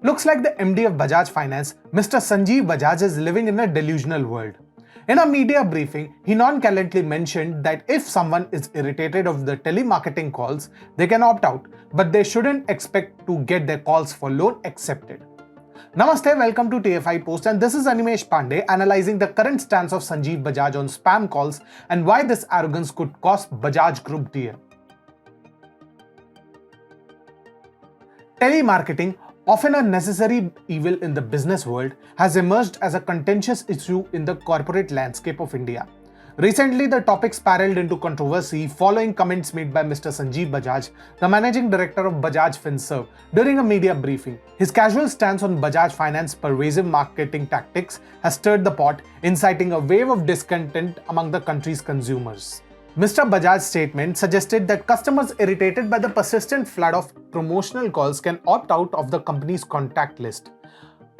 Looks like the MD of Bajaj Finance, Mr. Sanjiv Bajaj, is living in a delusional world. In a media briefing, he nonchalantly mentioned that if someone is irritated of the telemarketing calls, they can opt out, but they shouldn't expect to get their calls for loan accepted. Namaste, welcome to TFIPost, and this is Animesh Pandey analyzing the current stance of Sanjiv Bajaj on spam calls and why this arrogance could cost Bajaj Group dear. Telemarketing, often a necessary evil in the business world, has emerged as a contentious issue in the corporate landscape of India. Recently, the topic spiraled into controversy following comments made by Mr. Sanjiv Bajaj, the managing director of Bajaj Finance, during a media briefing. His casual stance on Bajaj Finance's pervasive marketing tactics has stirred the pot, inciting a wave of discontent among the country's consumers. Mr. Bajaj's statement suggested that customers irritated by the persistent flood of promotional calls can opt out of the company's contact list.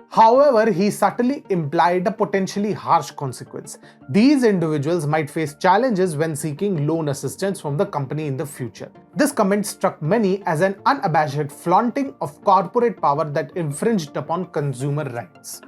However, he subtly implied a potentially harsh consequence. These individuals might face challenges when seeking loan assistance from the company in the future. This comment struck many as an unabashed flaunting of corporate power that infringed upon consumer rights.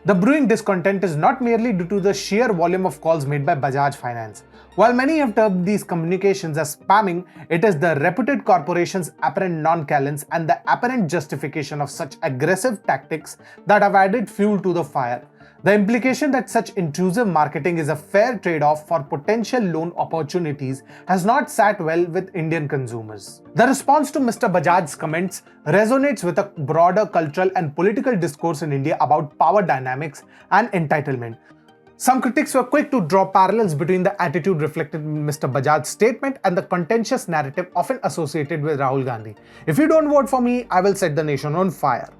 The brewing discontent is not merely due to the sheer volume of calls made by Bajaj Finance. While many have termed these communications as spamming, it is the reputed corporation's apparent nonchalance and the apparent justification of such aggressive tactics that have added fuel to the fire. The implication that such intrusive marketing is a fair trade-off for potential loan opportunities has not sat well with Indian consumers. The response to Mr. Bajaj's comments resonates with a broader cultural and political discourse in India about power dynamics and entitlement. Some critics were quick to draw parallels between the attitude reflected in Mr. Bajaj's statement and the contentious narrative often associated with Rahul Gandhi. If you don't vote for me, I will set the nation on fire.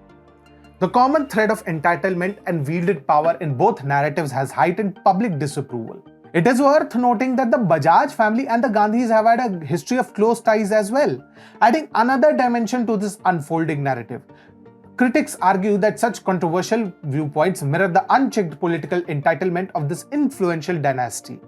The common thread of entitlement and wielded power in both narratives has heightened public disapproval. It is worth noting that the Bajaj family and the Gandhis have had a history of close ties as well, adding another dimension to this unfolding narrative. Critics argue that such controversial viewpoints mirror the unchecked political entitlement of this influential dynasty.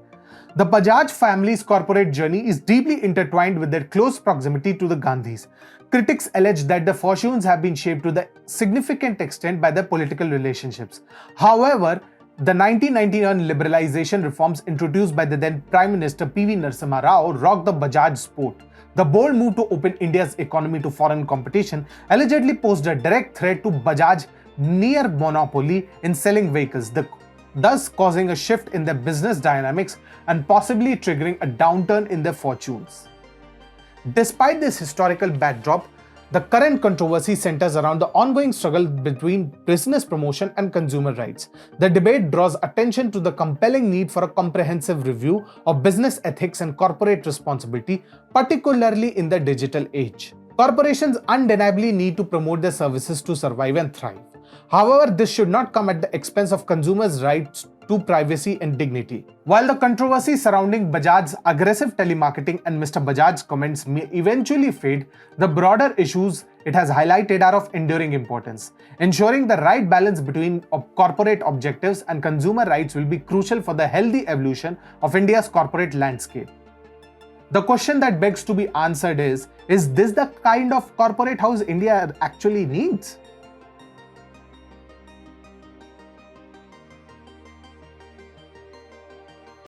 The Bajaj family's corporate journey is deeply intertwined with their close proximity to the Gandhis. Critics allege that their fortunes have been shaped to the significant extent by their political relationships. However, the 1991 liberalization reforms introduced by the then Prime Minister P.V. Narasimha Rao rocked the Bajaj sport. The bold move to open India's economy to foreign competition allegedly posed a direct threat to Bajaj's near monopoly in selling vehicles, thus causing a shift in their business dynamics and possibly triggering a downturn in their fortunes. Despite this historical backdrop, the current controversy centers around the ongoing struggle between business promotion and consumer rights. The debate draws attention to the compelling need for a comprehensive review of business ethics and corporate responsibility, particularly in the digital age. Corporations undeniably need to promote their services to survive and thrive. However, this should not come at the expense of consumers' rights to privacy and dignity. While the controversy surrounding Bajaj's aggressive telemarketing and Mr. Bajaj's comments may eventually fade, the broader issues it has highlighted are of enduring importance. Ensuring the right balance between corporate objectives and consumer rights will be crucial for the healthy evolution of India's corporate landscape. The question that begs to be answered is this the kind of corporate house India actually needs?